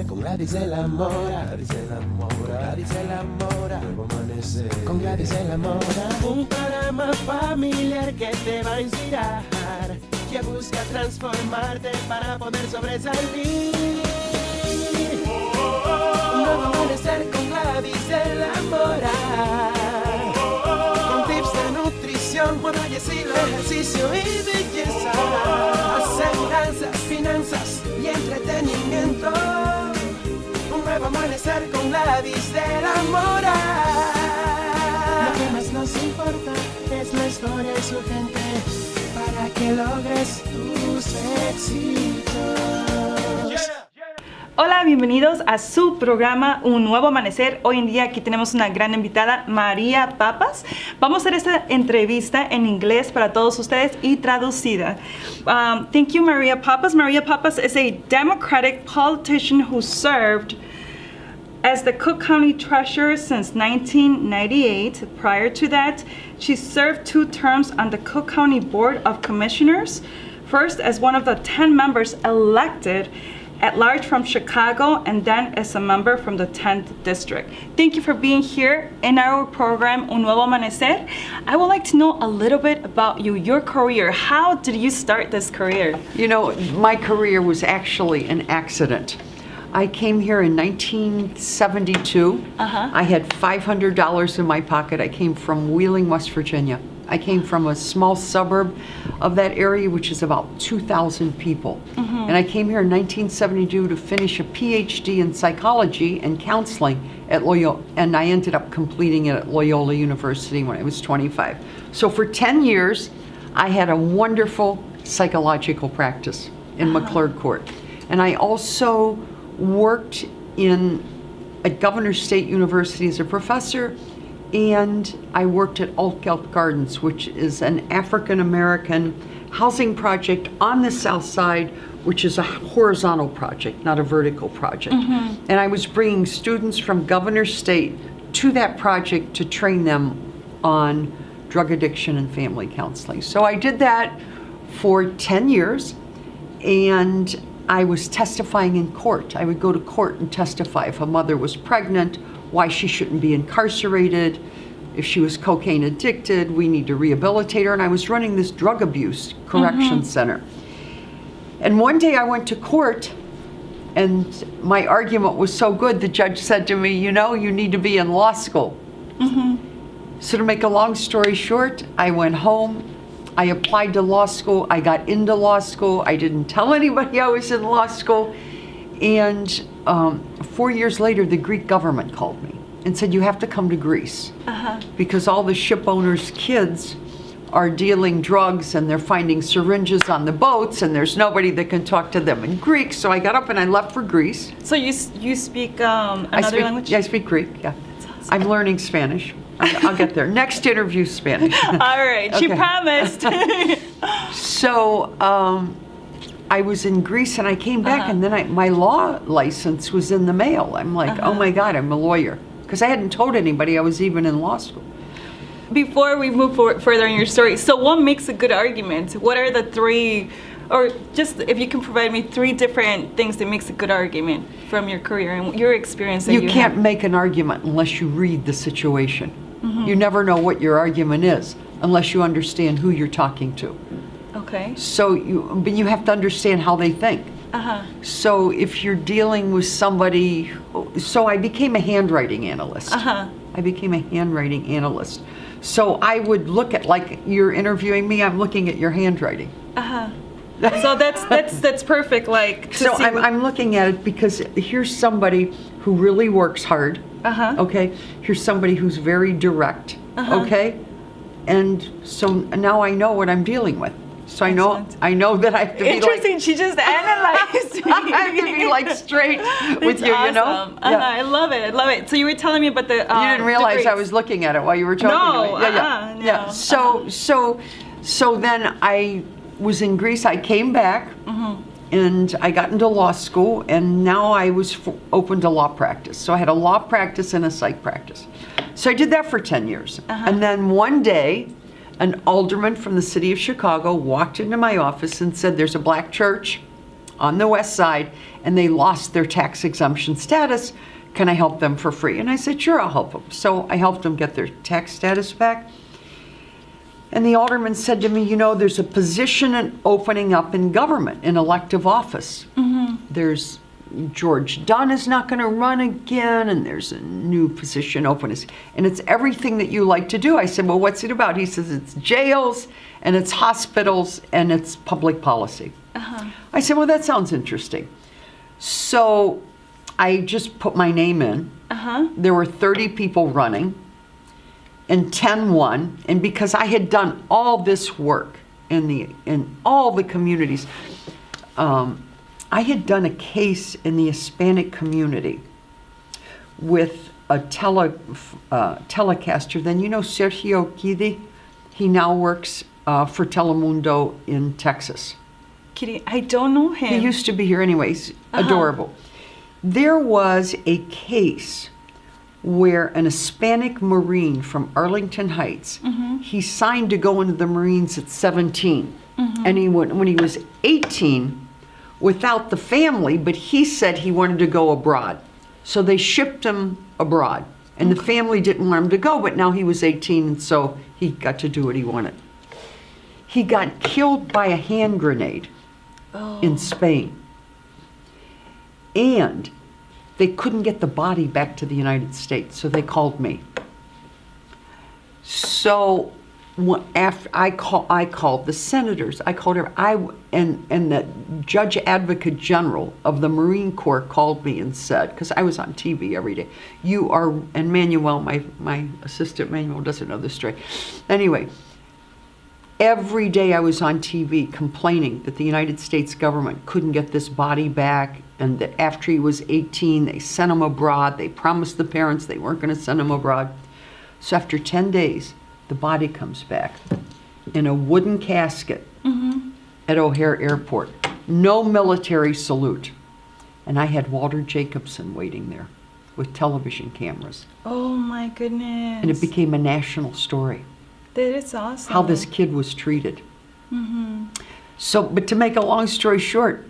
Amanecer con Gladys de la Mora. Gladys de la Mora. Gladys de la Mora. Nuevo Amanecer con Gladys de la Mora. Un programa familiar que te va a inspirar, que busca transformarte para poder sobresalir. Un nuevo amanecer con Gladys de la Mora. Con tips de nutrición, moda y estilo, ejercicio y belleza. Aseguranzas, finanzas y entretenimiento. Un nuevo amanecer con Gladys de la Mora. Lo que más nos importa es la historia y su gente, para que logres tus éxitos. Hola, bienvenidos a su programa Un Nuevo Amanecer. Hoy en día aquí tenemos una gran invitada, María Pappas. Vamos a hacer esta entrevista en inglés para todos ustedes y traducida. Thank you, Maria Pappas. Maria Pappas is a Democratic politician who served as the Cook County Treasurer since 1998. Prior to that, she served 2 terms on the Cook County Board of Commissioners, first as one of the 10 members elected at large from Chicago, and then as a member from the 10th District. Thank you for being here in our program, Un Nuevo Amanecer. I would like to know a little bit about you, your career. How did you start this career? You know, my career was actually an accident. I came here in 1972. I had $500 in my pocket. I came from Wheeling, West Virginia. I came from a small suburb of that area, which is about 2,000 people. And I came here in 1972 to finish a PhD in psychology and counseling at Loyola, and I ended up completing it at Loyola University when I was 25. So for 10 years, I had a wonderful psychological practice in McClurg Court. And I also worked at Governor State University as a professor, and I worked at Altgeld Gardens, which is an African-American housing project on the south side, which is a horizontal project, not a vertical project. And I was bringing students from Governor State to that project to train them on drug addiction and family counseling. So I did that for 10 years, and I was testifying in court. I would go to court and testify if a mother was pregnant, why she shouldn't be incarcerated, if she was cocaine addicted, we need to rehabilitate her. And I was running this drug abuse correction center. And one day I went to court, and my argument was so good, the judge said to me, you know, you need to be in law school. So to make a long story short, I went home, I applied to law school, I got into law school, I didn't tell anybody I was in law school, and 4 years later, the Greek government called me and said, you have to come to Greece, because all the ship owners' kids are dealing drugs and they're finding syringes on the boats, and there's nobody that can talk to them in Greek. So I got up and I left for Greece. So you speak another language? Yeah, I speak Greek, yeah. Awesome. I'm learning Spanish. I'll get there. Next interview, Spanish. All right, she promised. So I was in Greece and I came back, and then my law license was in the mail. I'm like, oh my God, I'm a lawyer. Because I hadn't told anybody I was even in law school. Before we move further in your story, so what makes a good argument? What are the 3, or just if you can provide me 3 different things that makes a good argument from your career and your experience that you can't make an argument unless you read the situation. You never know what your argument is unless you understand who you're talking to. Okay. So but you have to understand how they think. So if you're dealing with somebody, so I became a handwriting analyst. I became a handwriting analyst. So I would look at, like you're interviewing me, I'm looking at your handwriting. So that's perfect. Like so I'm looking at it because here's somebody who really works hard. Okay. Here's somebody who's very direct. Okay. And so now I know what I'm dealing with. So I know that I have to be interesting. She just analyzed me. I have to be like straight with you, awesome. You know? I love it. I love it. So you were telling me about the you didn't realize degrees. I was looking at it while you were talking to me. No. So then I was in Greece. I came back and I got into law school, and now I was open to law practice. So I had a law practice and a psych practice. So I did that for 10 years. And then one day, an alderman from the city of Chicago walked into my office and said, there's a black church on the west side, and they lost their tax exemption status. Can I help them for free? And I said, sure, I'll help them. So I helped them get their tax status back. And the alderman said to me, you know, there's a position opening up in government, in elective office. There's George Dunn is not going to run again, and there's a new position open. And it's everything that you like to do. I said, well, what's it about? He says, it's jails, and it's hospitals, and it's public policy. I said, well, that sounds interesting. So I just put my name in. There were 30 people running, and 10 won. And because I had done all this work in all the communities, I had done a case in the Hispanic community with a telecaster. Then you know Sergio Kidi? He now works for Telemundo in Texas. Kitty, I don't know him. He used to be here anyways. Adorable. There was a case where an Hispanic Marine from Arlington Heights, he signed to go into the Marines at 17. And he went, when he was 18, without the family, but he said he wanted to go abroad. So they shipped him abroad. And the family didn't want him to go, but now he was 18, and so he got to do what he wanted. He got killed by a hand grenade in Spain. And they couldn't get the body back to the United States, so they called me. So after I called the senators, I called her, and the Judge Advocate General of the Marine Corps called me and said, because I was on TV every day, you are, and Manuel, my assistant Manuel doesn't know this story. Anyway, every day I was on TV complaining that the United States government couldn't get this body back, and that after he was 18, they sent him abroad. They promised the parents they weren't going to send him abroad. So after 10 days, the body comes back in a wooden casket at O'Hare Airport. No military salute. And I had Walter Jacobson waiting there with television cameras. Oh my goodness. And it became a national story. That is awesome. How this kid was treated. So, but to make a long story short,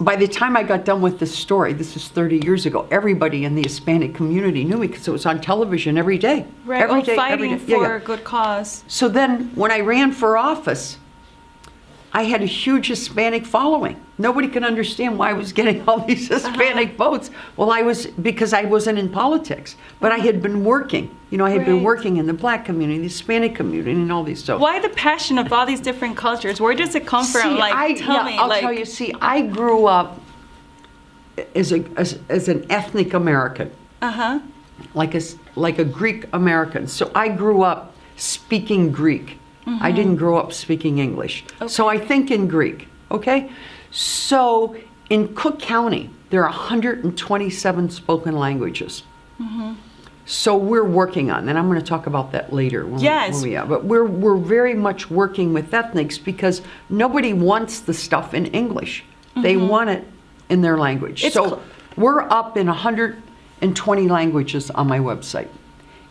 by the time I got done with this story, this is 30 years ago, everybody in the Hispanic community knew me because it was on television every day. Right, every day, fighting every day. for a good cause. So then when I ran for office, I had a huge Hispanic following. Nobody could understand why I was getting all these Hispanic votes. Well, because I wasn't in politics, but I had been working. You know, I had been working in the Black community, the Hispanic community, and all these stuff. Why the passion of all these different cultures? Where does it come from? I'll tell you. See, I grew up as an ethnic American, like a Greek American. So I grew up speaking Greek. I didn't grow up speaking English. So I think in Greek, okay? So in Cook County, there are 127 spoken languages. So we're working on, and I'm going to talk about that later. But we're very much working with ethnics because nobody wants the stuff in English. They want it in their language. So we're up in 120 languages on my website.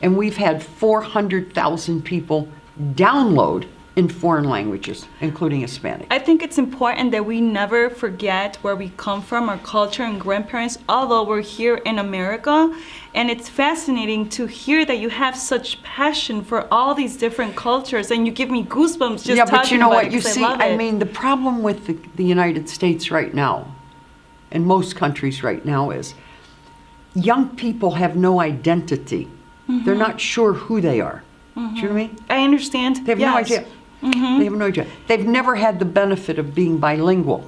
And we've had 400,000 people download in foreign languages, including Hispanic. I think it's important that we never forget where we come from, our culture and grandparents, although we're here in America. And it's fascinating to hear that you have such passion for all these different cultures, and you give me goosebumps just talking about it. Yeah, but you know what? You see, I mean, the problem with the United States right now, and most countries right now, is young people have no identity. They're not sure who they are. Do you know what I mean? I understand. They have no idea. They have no idea. They've never had the benefit of being bilingual.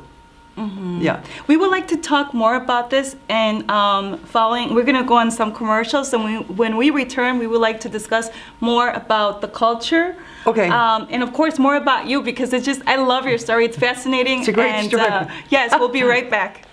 Yeah. We would like to talk more about this, and we're going to go on some commercials, and when we return, we would like to discuss more about the culture. Okay. And of course, more about you, because I love your story. It's fascinating. It's a great story. Yes, we'll be right back.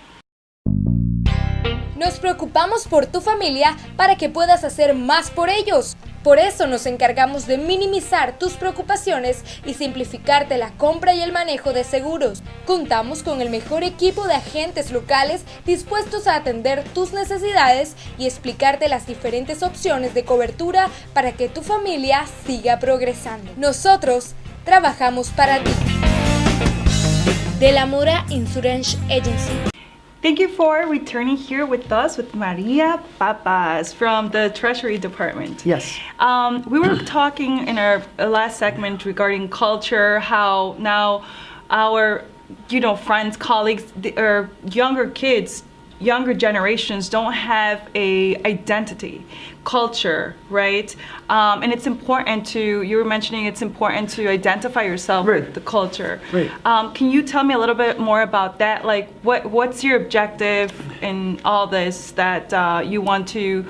Nos preocupamos por tu familia para que puedas hacer más por ellos. Por eso nos encargamos de minimizar tus preocupaciones y simplificarte la compra y el manejo de seguros. Contamos con el mejor equipo de agentes locales dispuestos a atender tus necesidades y explicarte las diferentes opciones de cobertura para que tu familia siga progresando. Nosotros trabajamos para ti. de la Mora Insurance Agency. Thank you for returning here with us with Maria Pappas from the Treasury Department. Yes. We were talking in our last segment regarding culture, how now our, friends, colleagues, or younger kids, younger generations don't have a identity, culture, right? And it's important to, you were mentioning it's important to identify yourself with the culture. Right. Can you tell me a little bit more about that? Like what's your objective in all this that you want to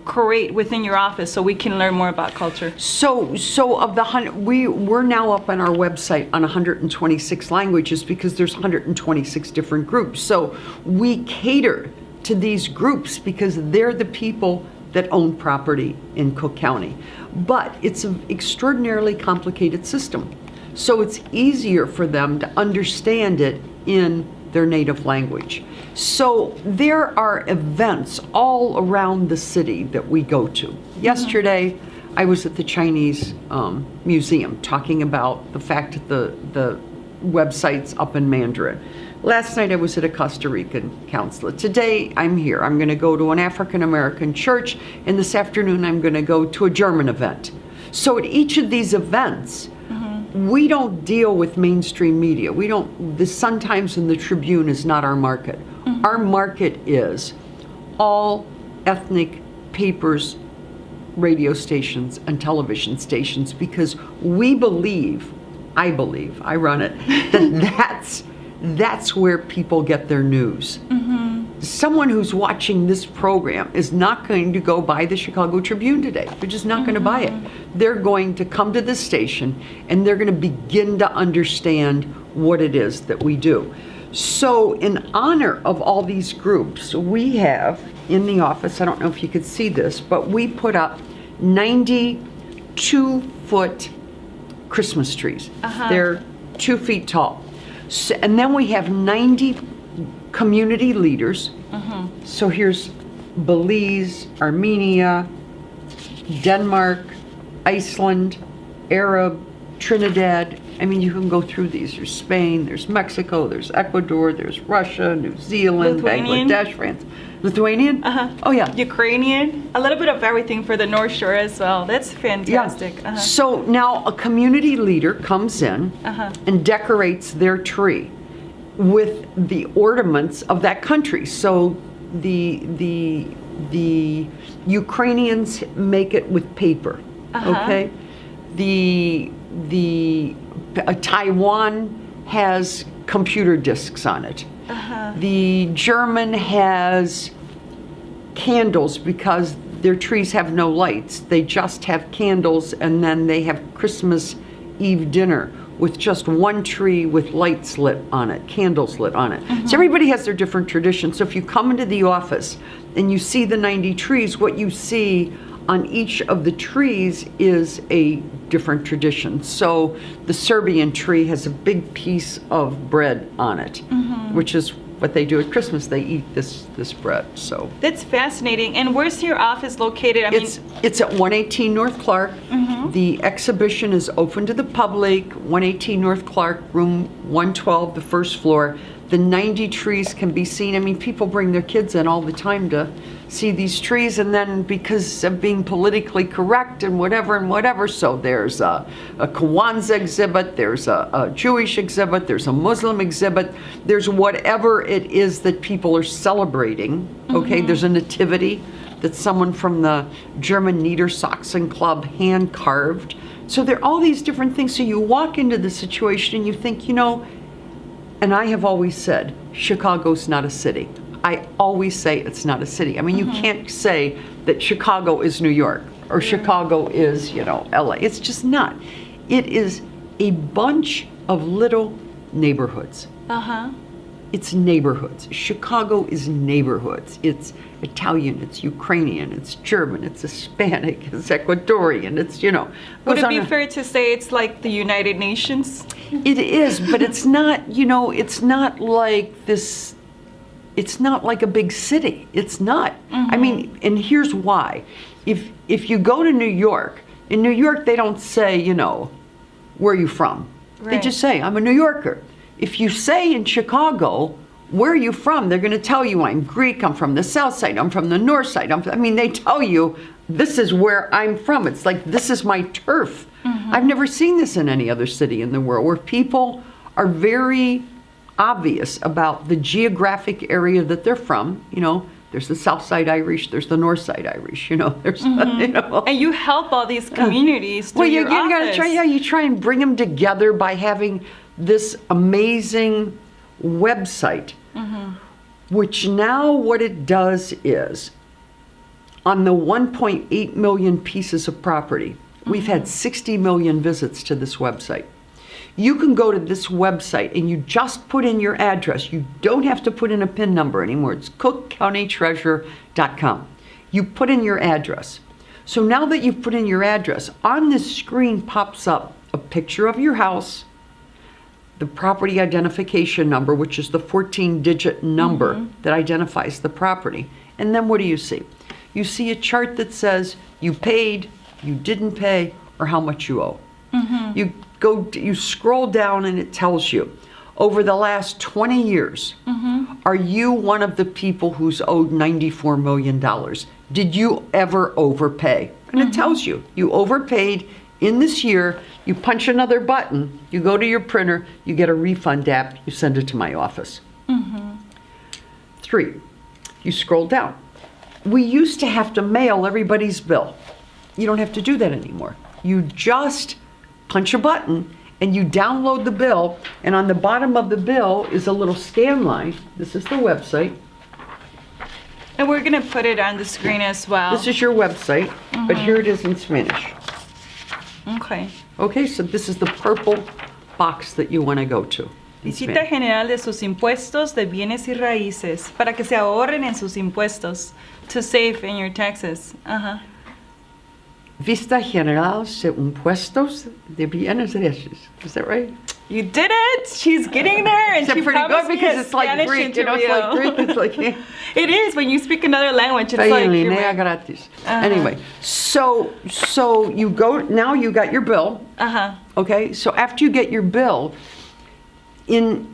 create within your office so we can learn more about culture? So of the we're now up on our website on 126 languages because there's 126 different groups. So we cater to these groups because they're the people that own property in Cook County. But it's an extraordinarily complicated system. So it's easier for them to understand it in their native language. So there are events all around the city that we go to. Yesterday, I was at the Chinese Museum talking about the fact that the website's up in Mandarin. Last night I was at a Costa Rican consulate. Today I'm here. I'm going to go to an African American church, and this afternoon I'm going to go to a German event. So at each of these events, we don't deal with mainstream media. The Sun-Times and the Tribune is not our market. Our market is all ethnic papers, radio stations, and television stations because I run it, that's where people get their news. Someone who's watching this program is not going to go buy the Chicago Tribune today. They're just not going to buy it. They're going to come to this station and they're going to begin to understand what it is that we do. So in honor of all these groups, we have in the office, I don't know if you could see this, but we put up 92-foot Christmas trees. They're 2 feet tall. So, and then we have 90 community leaders. So here's Belize, Armenia, Denmark, Iceland, Arab, Trinidad. I mean, you can go through these. There's Spain, there's Mexico, there's Ecuador, there's Russia, New Zealand, Lithuanian. Bangladesh, France. Lithuanian? Oh, yeah. Ukrainian, a little bit of everything for the North Shore as well. That's fantastic. Yeah. So now a community leader comes in and decorates their tree with the ornaments of that country. So the Ukrainians make it with paper. Okay. Taiwan has computer discs on it. The German has candles because their trees have no lights. They just have candles, and then they have Christmas Eve dinner with just one tree with lights lit on it, candles lit on it. So everybody has their different traditions. So if you come into the office and you see the 90 trees, what you see on each of the trees is a different tradition. So the Serbian tree has a big piece of bread on it, which is what they do at Christmas. They eat this bread. So that's fascinating. And where's your office located? It's at 118 North Clark. The exhibition is open to the public. 118 North Clark, room 112, the first floor. The 90 trees can be seen. I mean, people bring their kids in all the time to see these trees, and then because of being politically correct and whatever, so there's a Kwanzaa exhibit, there's a Jewish exhibit, there's a Muslim exhibit, there's whatever it is that people are celebrating, okay? There's a nativity that someone from the German Niedersachsen Club hand carved. So there are all these different things. So you walk into the situation and you think, and I have always said, Chicago's not a city. I always say it's not a city. I mean, you can't say that Chicago is New York or Chicago is, LA. It's just not. It is a bunch of little neighborhoods. It's neighborhoods. Chicago is neighborhoods. It's Italian, it's Ukrainian, it's German, it's Hispanic, it's Ecuadorian, it's, Would it be fair to say it's like the United Nations? It is, but it's not, it's not like this, it's not like a big city. It's not. I mean, and here's why. If you go to New York, in New York they don't say, where are you from? Right. They just say, I'm a New Yorker. If you say in Chicago, where are you from? They're going to tell you, I'm Greek, I'm from the south side, I'm from the north side. They tell you, this is where I'm from. It's like, this is my turf. I've never seen this in any other city in the world, where people are very obvious about the geographic area that they're from. There's the South Side Irish, there's the North Side Irish, there's, And you help all these communities through your you gotta office. try, you try and bring them together by having this amazing website, which now what it does is, on the 1.8 million pieces of property, we've had 60 million visits to this website. You can go to this website and you just put in your address. You don't have to put in a PIN number anymore. It's cookcountytreasurer.com. You put in your address. So now that you've put in your address, on this screen pops up a picture of your house, the property identification number, which is the 14-digit number that identifies the property. And then what do you see? You see a chart that says you paid, you didn't pay, or how much you owe. You scroll down and it tells you, over the last 20 years, are you one of the people who's owed $94 million? Did you ever overpay? And it tells you, you overpaid in this year. You punch another button, you go to your printer, you get a refund app, you send it to my office. 3, you scroll down. We used to have to mail everybody's bill. You don't have to do that anymore. You just punch a button and you download the bill, and on the bottom of the bill is a little scan line. This is the website. And we're going to put it on the screen as well. This is your website, but here it is in Spanish. Okay. Okay, so this is the purple box that you want to go to. Visita general de sus impuestos de bienes y raíces para que se ahorren en sus impuestos, to save in your taxes. Vista general de impuestos de bienes y raíces. Is that right? You did it! She's getting there, and Is that she pretty promised good? me Because a it's like Spanish Greek, interview. it's like Greek, it's like... It is, when you speak another language, it's like... Linea gratis. Anyway, so you go, now you got your bill. Okay, so after you get your bill, in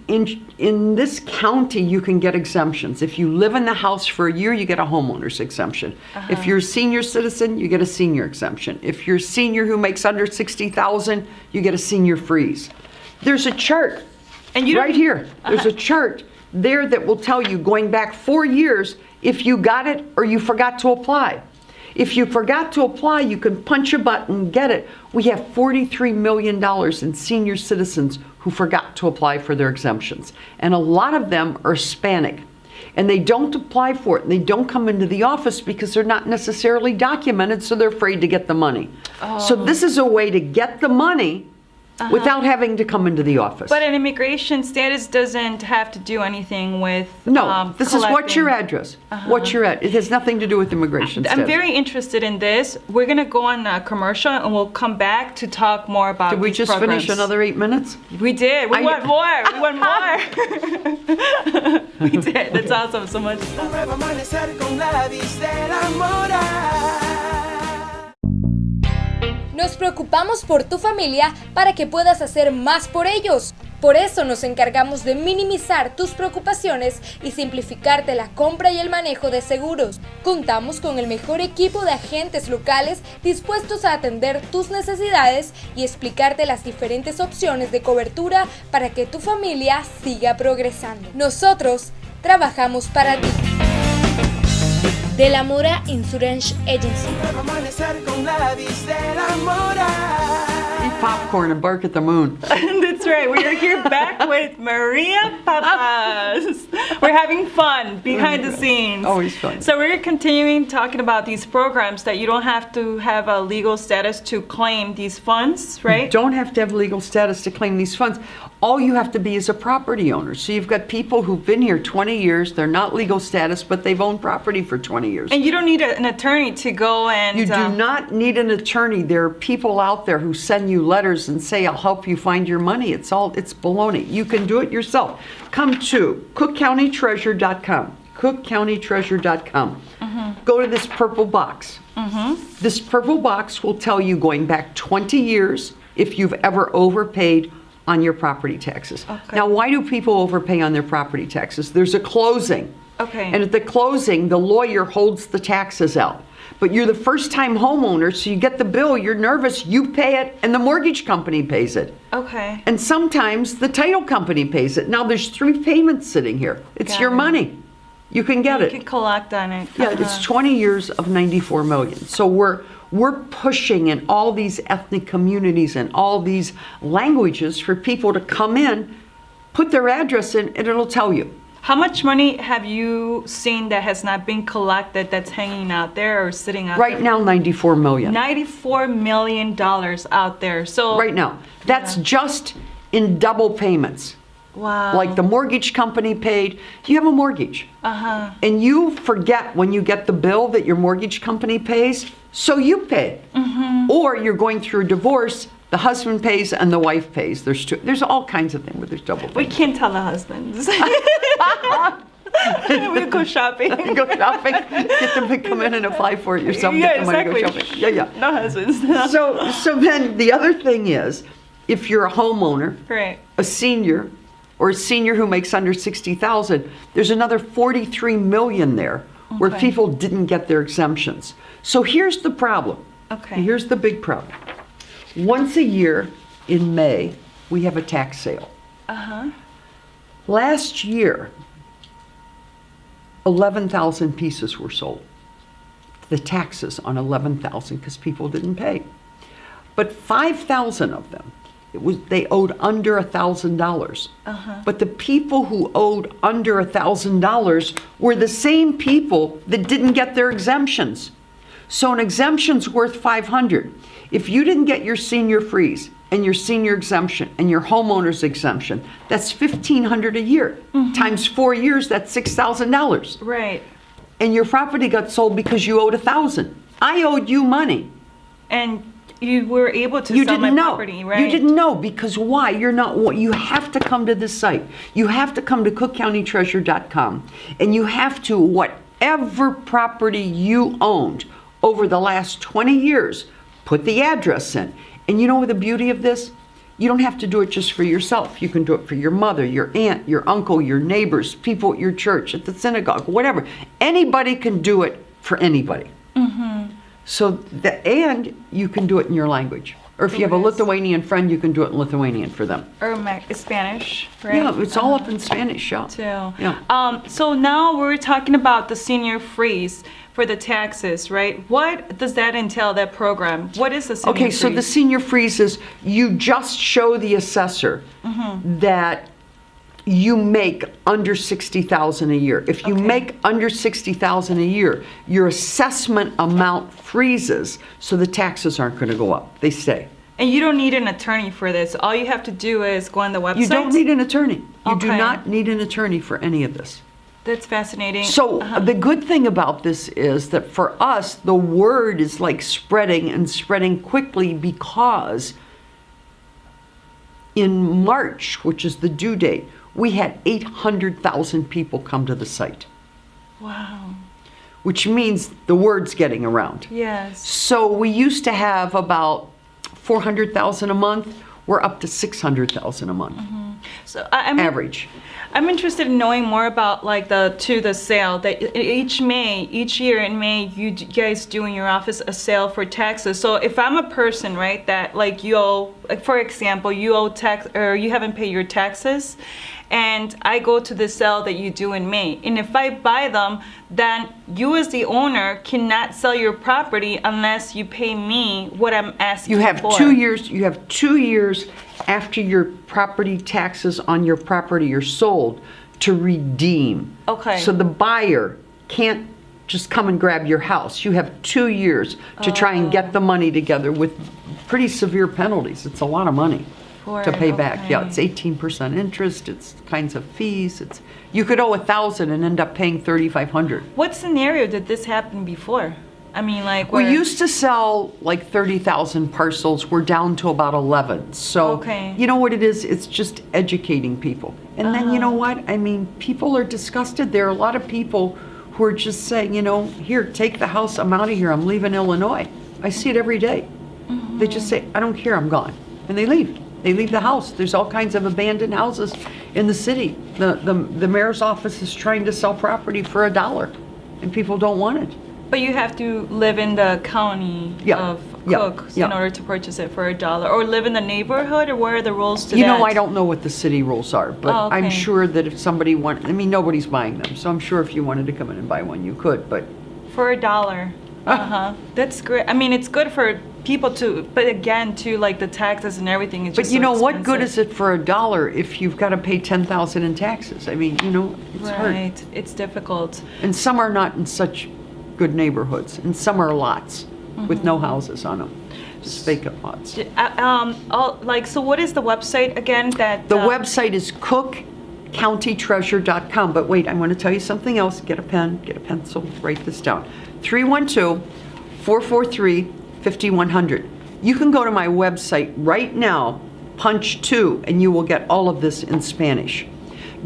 this county, you can get exemptions. If you live in the house for a year, you get a homeowner's exemption. If you're a senior citizen, you get a senior exemption. If you're a senior who makes under $60,000, you get a senior freeze. There's a chart, And you right here. There's a chart there that will tell you, going back 4 years, if you got it or you forgot to apply. If you forgot to apply, you can punch a button and get it. We have $43 million in senior citizens who forgot to apply for their exemptions. And a lot of them are Hispanic. And they don't apply for it, and they don't come into the office because they're not necessarily documented, so they're afraid to get the money. So this is a way to get the money without having to come into the office. But an immigration status doesn't have to do anything with No, this is what's your collecting. address. What's your address? It has nothing to do with immigration status. I'm very interested in this. We're going to go on a commercial, and we'll come back to talk more about Did we these just programs. finish another 8 minutes? We did. We want more. We want more. We did. That's awesome. So much. Nuevo Amanecer con Gladys de la Mora. Nos preocupamos por tu familia para que puedas hacer más por ellos. Por eso nos encargamos de minimizar tus preocupaciones y simplificarte la compra y el manejo de seguros. Contamos con el mejor equipo de agentes locales dispuestos a atender tus necesidades y explicarte las diferentes opciones de cobertura para que tu familia siga progresando. Nosotros trabajamos para ti. De la Mora Insurance Agency. Nuevo Amanecer con Gladys de la Mora. Eat popcorn and bark at the moon. That's right. We are here back with Maria Pappas. We're having fun behind the scenes. Always fun. So we're continuing talking about these programs that you don't have to have a legal status to claim these funds, right? You don't have to have legal status to claim these funds. All you have to be is a property owner. So you've got people who've been here 20 years, they're not legal status, but they've owned property for 20 years. And you don't need an attorney to go and... You do not need an attorney. There are people out there who send you letters and say, I'll help you find your money. It's baloney. You can do it yourself. Come to cookcountytreasurer.com. cookcountytreasurer.com. Go to this purple box. This purple box will tell you, going back 20 years, if you've ever overpaid, on your property taxes. Okay. Now, why do people overpay on their property taxes? There's a closing. Okay. And at the closing, the lawyer holds the taxes out. But you're the first-time homeowner, so you get the bill, you're nervous, you pay it, and the mortgage company pays it. Okay. And sometimes the title company pays it. Now, there's 3 payments sitting here. It's Got your it. money. You can get You it. can collect on it. Yeah, it's 20 years of 94 million. So we're pushing in all these ethnic communities and all these languages for people to come in, put their address in, and it'll tell you. How much money have you seen that has not been collected that's hanging out there or sitting out Right there? now, 94 million. $94 million out there. So Right now. That's just in double payments. wow. Like the mortgage company paid. You have a mortgage. Uh-huh. And you forget when you get the bill that your mortgage company pays, so you pay. Or you're going through a divorce, the husband pays and the wife pays. There's all kinds of things where there's double We payments. can't tell the husbands. We go shopping. You go shopping, get them to come in and apply for it yourself, Yeah, get the money to go exactly. shopping. Yeah. No husbands. So then the other thing is, if you're a homeowner, Right. a senior, or a senior who makes under 60,000, there's another 43 million there where Okay. people didn't get their exemptions. So here's the problem. Okay. Here's the big problem. Once a year in May, we have a tax sale. Uh-huh. Last year, 11,000 pieces were sold. The taxes on 11,000 because people didn't pay. But 5,000 of them, they owed under $1,000. But the people who owed under $1,000 were the same people that didn't get their exemptions. So an exemption's worth $500. If you didn't get your senior freeze and your senior exemption and your homeowner's exemption, that's $1,500 a year. Times 4 years, that's $6,000. Right. And your property got sold because you owed $1,000. I owed you money. And you were able to You sell my didn't know. property, right? You didn't know because why? You're not. You have to come to this site. You have to come to cookcountytreasure.com, and you have to whatever property you owned over the last 20 years, put the address in. And you know what the beauty of this? You don't have to do it just for yourself. You can do it for your mother, your aunt, your uncle, your neighbors, people at your church, at the synagogue, whatever. Anybody can do it for anybody. So, and you can do it in your language. Or if you have a Lithuanian friend, you can do it in Lithuanian for them. Or Spanish, right? Yeah, it's all up in Spanish, yeah. Too. Yeah. So now we're talking about the senior freeze for the taxes, right? What does that entail, that program? What is the senior freeze? Okay, so the senior freeze is you just show the assessor that you make under 60,000 a year. If you Okay. make under 60,000 a year, your assessment amount freezes, so the taxes aren't going to go up. They stay. And you don't need an attorney for this. All you have to do is go on the website. You don't need an attorney. You do Okay. not need an attorney for any of this. That's fascinating. So the good thing about this is that for us, the word is like spreading and spreading quickly because in March, which is the due date, we had 800,000 people come to the site, Wow. which means the word's getting around. Yes. So we used to have about 400,000 a month. We're up to 600,000 a month, So I'm average. I'm interested in knowing more about like the sale that each year in May you guys do in your office a sale for taxes. So if I'm a person, right, that like you owe, like for example, you owe tax or you haven't paid your taxes, and I go to the sale that you do in May, and if I buy them, then you as the owner cannot sell your property unless you pay me what I'm asking You have for. 2 years. You have 2 years after your property taxes on your property are sold to redeem. Okay. So the buyer can't just come and grab your house. You have 2 years to try and get the money together with pretty severe penalties. It's a lot of money For to it, pay back. Yeah, okay. it's 18% interest. It's kinds of fees. It's you could owe $1,000 and end up paying $3,500. What scenario did this happen before? I mean, like We where- used to sell like 30,000 parcels. We're down to about 11. So, Okay. you know what it is? It's just educating people. And then, you know what? I mean, people are disgusted. There are a lot of people who are just saying, you know, here, take the house. I'm out of here. I'm leaving Illinois. I see it every day. They just say, I don't care. I'm gone. And they leave. They leave the house. There's all kinds of abandoned houses in the city. The mayor's office is trying to sell property for $1, and people don't want it. But you have to live in the county of Cook in order to purchase it for $1, or live in the neighborhood, or what are the rules to that? You know, I don't know what the city rules are, but Oh, okay. I'm sure that if somebody wanted, I mean, nobody's buying them, so I'm sure if you wanted to come in and buy one, you could, but. For $1. That's great. I mean, it's good for people to, but again, too, like the taxes and everything. It's But just you so know, what good expensive. is it for $1 if you've got to pay $10,000 in taxes? I mean, you know, it's hard. Right. It's difficult. And some are not in such good neighborhoods, and some are lots with no houses on them, just vacant lots. So what is the website again? That The website is cookcountytreasure.com. But wait, I want to tell you something else. Get a pen, get a pencil, write this down. 312-443-5100. You can go to my website right now, punch 2, and you will get all of this in Spanish.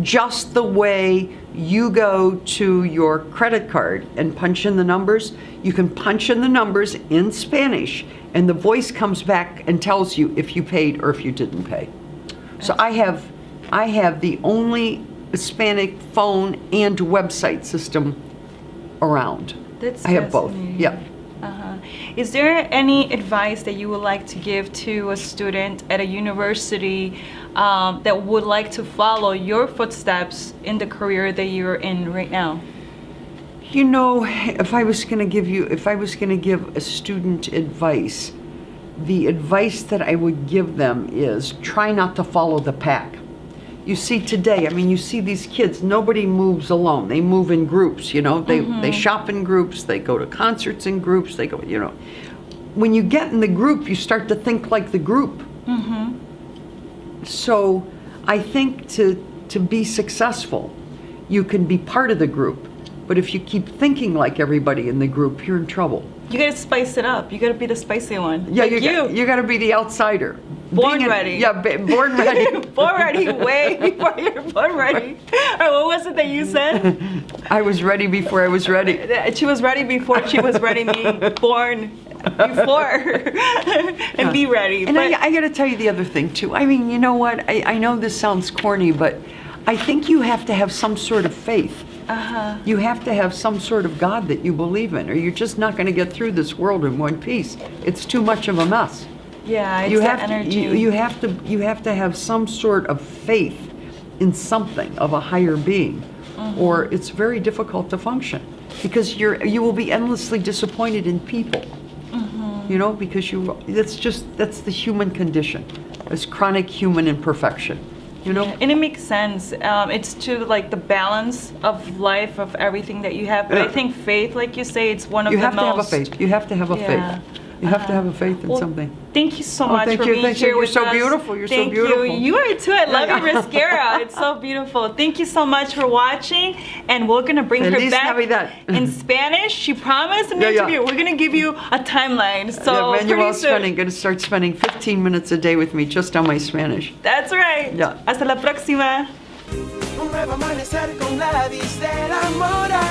Just the way you go to your credit card and punch in the numbers, you can punch in the numbers in Spanish, and the voice comes back and tells you if you paid or if you didn't pay. So I have the only Hispanic phone and website system around. That's I have both. fascinating. Yeah. Is there any advice that you would like to give to a student at a university that would like to follow your footsteps in the career that you're in right now? You know, if I was going to give a student advice, the advice that I would give them is try not to follow the pack. You see today, I mean, you see these kids, nobody moves alone. They move in groups, you know. They shop in groups, they go to concerts in groups, they go, you know. When you get in the group, you start to think like the group. So I think to be successful, you can be part of the group. But if you keep thinking like everybody in the group, you're in trouble. You gotta spice it up. You gotta be the spicy one. Yeah, like you got to be the outsider. Born ready. Yeah, born ready. Born ready, way before you're born ready. Or what was it that you said? I was ready before I was ready. She was ready before she was ready, being born before. And be ready. And I got to tell you the other thing, too. I mean, you know what? I know this sounds corny, but I think you have to have some sort of faith. You have to have some sort of God that you believe in, or you're just not going to get through this world in one piece. It's too much of a mess. Yeah, it's You that have energy. you have to have some sort of faith in something of a higher being, or it's very difficult to function because you will be endlessly disappointed in people. You know, because that's the human condition. It's chronic human imperfection. You know? And it makes sense. It's to like the balance of life, of everything that you have. But I think faith, like you say, it's one of You the have to have a most. faith. You have to have a faith. You have to have a faith in Well, something. Thank you so Oh, much thank for you, being thank you. here You're with so us. beautiful. You're so Thank beautiful. You are too. I love Yeah. your mascara. It's so beautiful. Thank you so much for watching. And we're going to bring her Feliz back Navidad. in Spanish. She promised an Yeah, yeah. interview. We're going to give you a timeline. So Yeah, man, you're pretty all soon. going to start spending 15 minutes a day with me just on my Spanish. That's right. Yeah. Hasta la próxima. Un nuevo amanecer con Gladys de la Mora.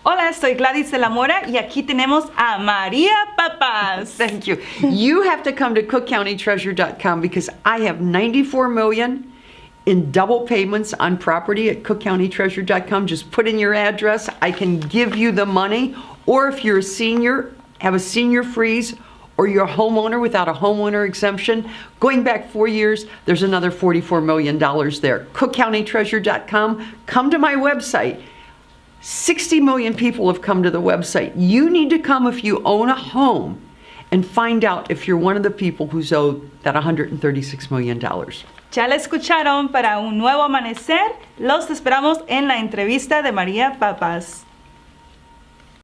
Hola, soy Gladys de la Mora y aquí tenemos a María Pappas. Thank you. You have to come to cookcountytreasure.com because I have $94 million in double payments on property at cookcountytreasure.com. Just put in your address. I can give you the money. Or if you're a senior, have a senior freeze, or you're a homeowner without a homeowner exemption, going back 4 years, there's another $44 million there. cookcountytreasure.com. Come to my website. 60 million people have come to the website. You need to come if you own a home and find out if you're one of the people who's owed that $136 million. Ya la escucharon. Para un nuevo amanecer, los esperamos en la entrevista de María Pappas.